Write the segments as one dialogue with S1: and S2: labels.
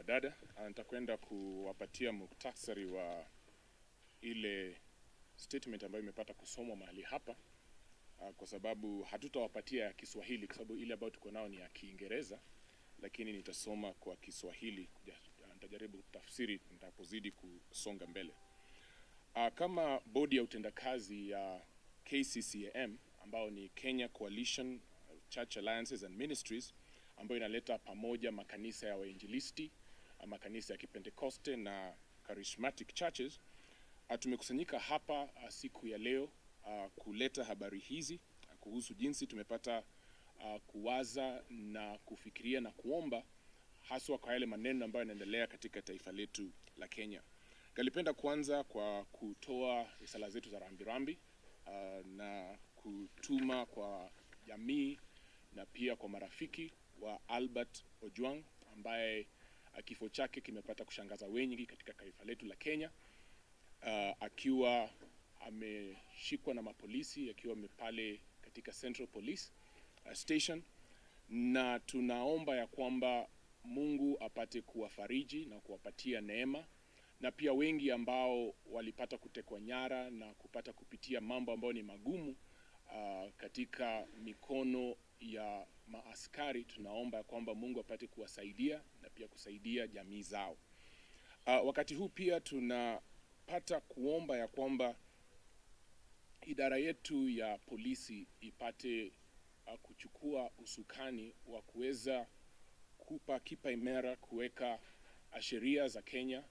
S1: wanadada. Nitakwenda kuwapatia muktasari wa ile statement ambayo imepata kusomwa mahali hapa, kwa sababu hatutawapatia ya Kiswahili kwa sababu ile ambayo tuko nao ni ya Kiingereza, lakini nitasoma kwa Kiswahili. Nitajaribu kutafsiri nitapozidi kusonga mbele. Kama bodi ya utendakazi ya KCCAM ambao ni Kenya Coalition Church Alliances and Ministries, ambayo inaleta pamoja makanisa ya wainjilisti, makanisa ya Kipentekoste na charismatic churches, tumekusanyika hapa siku ya leo kuleta habari hizi kuhusu jinsi tumepata kuwaza na kufikiria na kuomba haswa kwa yale maneno ambayo yanaendelea katika taifa letu la Kenya. Ngalipenda kuanza kwa kutoa risala zetu za rambirambi na kutuma kwa jamii na pia kwa marafiki wa Albert Ojwang ambaye kifo chake kimepata kushangaza wengi katika taifa letu la Kenya, akiwa ameshikwa na mapolisi, akiwa pale katika Central Police Station, na tunaomba ya kwamba Mungu apate kuwafariji na kuwapatia neema, na pia wengi ambao walipata kutekwa nyara na kupata kupitia mambo ambayo ni magumu katika mikono ya maaskari, tunaomba ya kwamba Mungu apate kuwasaidia na pia kusaidia jamii zao. Wakati huu pia tunapata kuomba ya kwamba idara yetu ya polisi ipate kuchukua usukani wa kuweza kupa kipaimara kuweka sheria za Kenya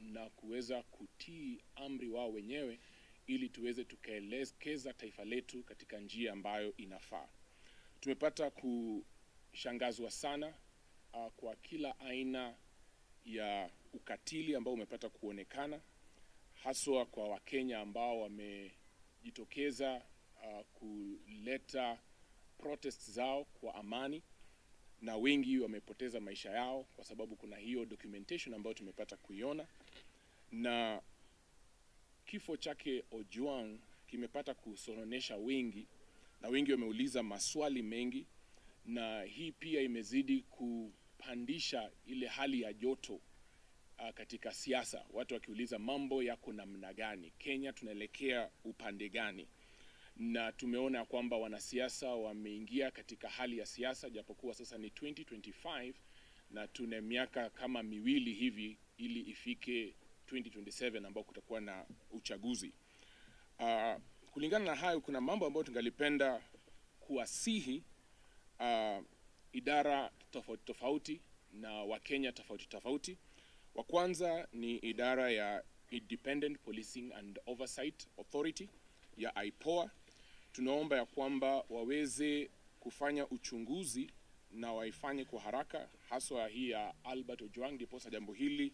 S1: na kuweza kutii amri wao wenyewe ili tuweze tukaelekeza taifa letu katika njia ambayo inafaa. Tumepata kushangazwa sana kwa kila aina ya ukatili ambao umepata kuonekana, haswa kwa Wakenya ambao wamejitokeza kuleta protests zao kwa amani, na wengi wamepoteza maisha yao kwa sababu kuna hiyo documentation ambayo tumepata kuiona. Na kifo chake Ojwang kimepata kusononesha wengi, na wengi wameuliza maswali mengi, na hii pia imezidi kupandisha ile hali ya joto katika siasa. Watu wakiuliza mambo yako namna gani, Kenya tunaelekea upande gani? Na tumeona kwamba wanasiasa wameingia katika hali ya siasa, japokuwa sasa ni 2025 na tuna miaka kama miwili hivi ili ifike 2027 ambao kutakuwa na uchaguzi. Kulingana na hayo, kuna mambo ambayo tungalipenda kuwasihi idara tofauti tofauti na Wakenya tofauti tofauti. Wa kwanza ni idara ya Independent Policing and Oversight Authority ya IPOA. Tunaomba ya kwamba waweze kufanya uchunguzi na waifanye kwa haraka, haswa hii ya Albert Ojwang, ndiposa jambo hili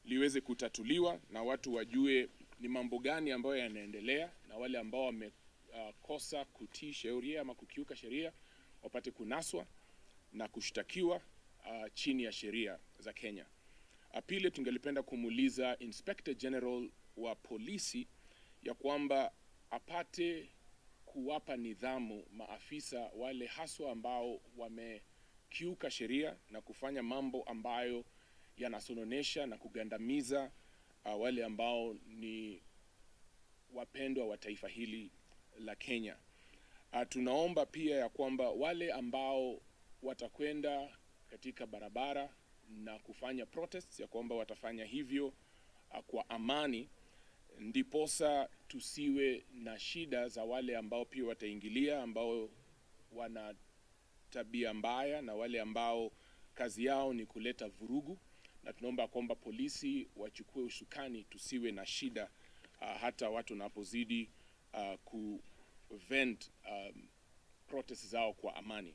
S1: liweze kutatuliwa na watu wajue ni mambo gani ambayo yanaendelea, na wale ambao wamekosa kutii sheria ama kukiuka sheria wapate kunaswa na kushtakiwa chini ya sheria za Kenya. Pili, tungelipenda kumuuliza Inspector General wa polisi ya kwamba apate kuwapa nidhamu maafisa wale haswa ambao wamekiuka sheria na kufanya mambo ambayo yanasononesha na kugandamiza wale ambao ni wapendwa wa taifa hili la Kenya. Tunaomba pia ya kwamba wale ambao watakwenda katika barabara na kufanya protests ya kwamba watafanya hivyo kwa amani, ndiposa tusiwe na shida za wale ambao pia wataingilia, ambao wana tabia mbaya na wale ambao kazi yao ni kuleta vurugu. Na tunaomba kwamba polisi wachukue usukani, tusiwe na shida hata watu wanapozidi kuvent protest zao kwa amani.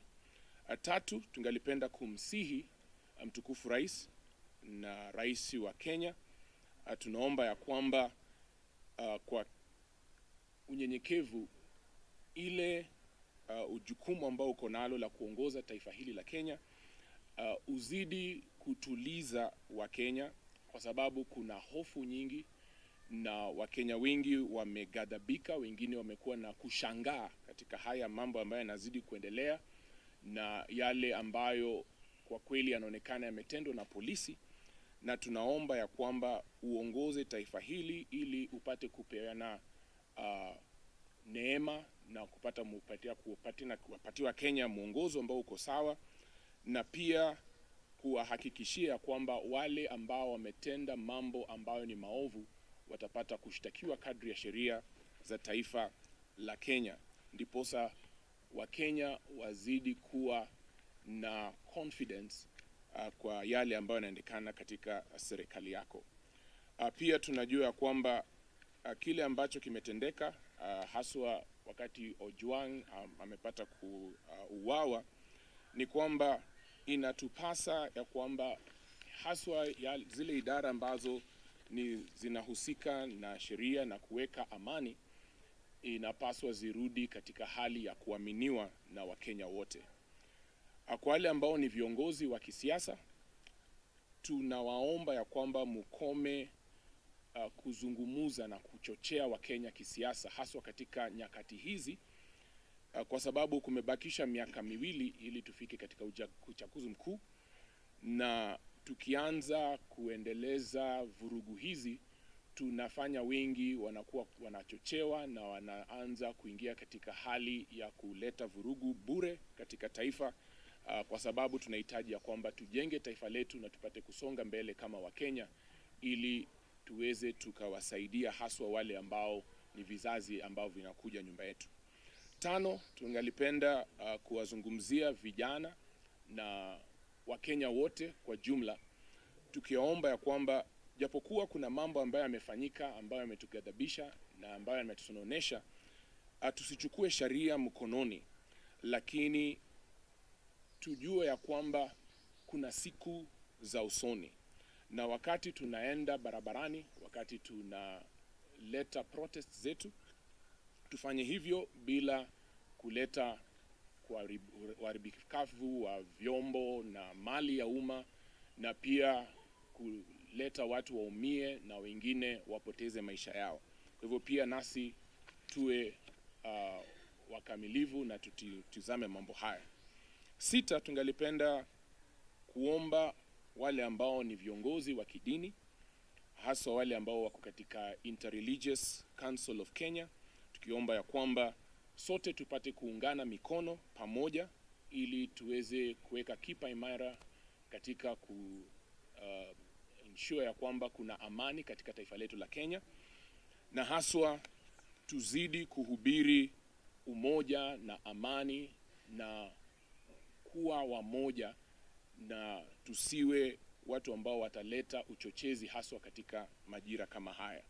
S1: Tatu, tungalipenda kumsihi mtukufu rais na rais wa Kenya, tunaomba ya kwamba kwa unyenyekevu ile ujukumu ambao uko nalo la kuongoza taifa hili la Kenya, uzidi kutuliza Wakenya, kwa sababu kuna hofu nyingi na Wakenya wengi wamegadhabika, wengine wamekuwa na kushangaa katika haya mambo ambayo yanazidi kuendelea, na yale ambayo kwa kweli yanaonekana yametendwa na polisi, na tunaomba ya kwamba uongoze taifa hili ili upate kupeana neema na kupatiwa Kenya mwongozo ambao uko sawa, na pia kuwahakikishia kwamba wale ambao wametenda mambo ambayo ni maovu watapata kushtakiwa kadri ya sheria za taifa la Kenya. Ndiposa Wakenya wazidi kuwa na confidence kwa yale ambayo yanaendekana katika serikali yako. Pia tunajua kwamba kile ambacho kimetendeka haswa wakati Ojwang amepata kuuawa, ni kwamba inatupasa ya kwamba haswa ya zile idara ambazo zinahusika na sheria na kuweka amani inapaswa zirudi katika hali ya kuaminiwa na Wakenya wote. Kwa wale ambao ni viongozi wa kisiasa, tunawaomba ya kwamba mukome kuzungumuza na kuchochea Wakenya kisiasa, haswa katika nyakati hizi, kwa sababu kumebakisha miaka miwili ili tufike katika uchaguzi mkuu, na tukianza kuendeleza vurugu hizi, tunafanya wengi wanakuwa wanachochewa na wanaanza kuingia katika hali ya kuleta vurugu bure katika taifa, kwa sababu tunahitaji ya kwamba tujenge taifa letu na tupate kusonga mbele kama Wakenya, ili tuweze tukawasaidia haswa wale ambao ni vizazi ambao vinakuja nyumba yetu. 5, tungalipenda kuwazungumzia vijana na Wakenya wote kwa jumla, tukiomba ya kwamba japokuwa kuna mambo ambayo yamefanyika ambayo yametughadhabisha na ambayo yametusononesha, tusichukue sheria mkononi, lakini tujue ya kwamba kuna siku za usoni, na wakati tunaenda barabarani, wakati tunaleta protest zetu, tufanye hivyo bila kuleta uharibifu wa vyombo na mali ya umma, na pia kuleta watu waumie na wengine wapoteze maisha yao. Kwa hivyo pia nasi tuwe wakamilivu na tutizame mambo haya. 6, tungalipenda kuomba wale ambao ni viongozi wa kidini, hasa wale ambao wako katika Interreligious Council of Kenya, tukiomba ya kwamba sote tupate kuungana mikono pamoja ili tuweze kuweka kipa imara katika ensure ya kwamba kuna amani katika taifa letu la Kenya, na haswa tuzidi kuhubiri umoja na amani na kuwa wamoja, na tusiwe watu ambao wataleta uchochezi haswa katika majira kama haya.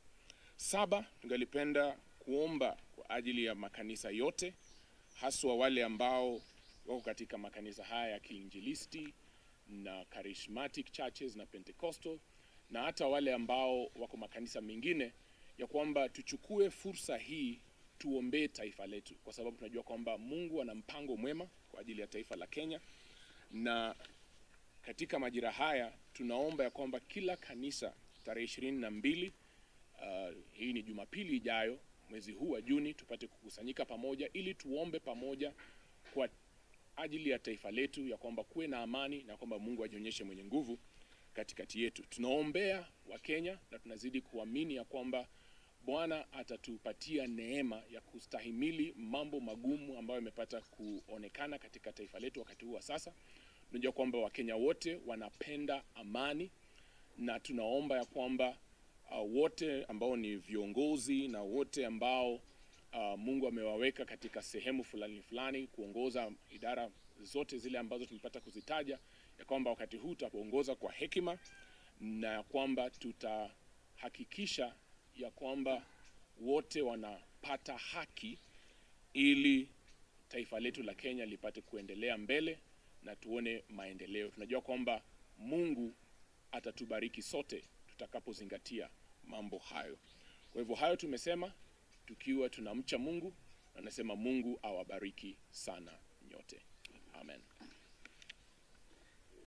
S1: 7, tungalipenda kuomba kwa ajili ya makanisa yote, haswa wale ambao wako katika makanisa haya ya kiinjilisti na charismatic churches na Pentecostal, na hata wale ambao wako makanisa mengine, ya kwamba tuchukue fursa hii tuombee taifa letu, kwa sababu tunajua kwamba Mungu ana mpango mwema kwa ajili ya taifa la Kenya. Na katika majira haya tunaomba ya kwamba kila kanisa tarehe 22, hii ni Jumapili ijayo, mwezi huu wa Juni, tupate kukusanyika pamoja ili tuombe pamoja kwa ajili ya taifa letu, ya kwamba kuwe na amani na kwamba Mungu ajionyeshe mwenye nguvu katikati yetu. Tunaombea Wakenya na tunazidi kuamini ya kwamba Bwana atatupatia neema ya kustahimili mambo magumu ambayo yamepata kuonekana katika taifa letu wakati huu wa sasa. Tunajua kwamba Wakenya wote wanapenda amani, na tunaomba ya kwamba wote ambao ni viongozi na wote ambao Mungu amewaweka katika sehemu fulani fulani kuongoza idara zote zile ambazo tumepata kuzitaja, ya kwamba wakati huu tutaongoza kwa hekima, na kwamba tutahakikisha ya kwamba wote wanapata haki ili taifa letu la Kenya lipate kuendelea mbele na tuone maendeleo. Tunajua kwamba Mungu atatubariki sote tutakapozingatia mambo hayo. Kwa hivyo hayo tumesema tukiwa tunamcha Mungu, na nasema Mungu awabariki sana nyote. Amen.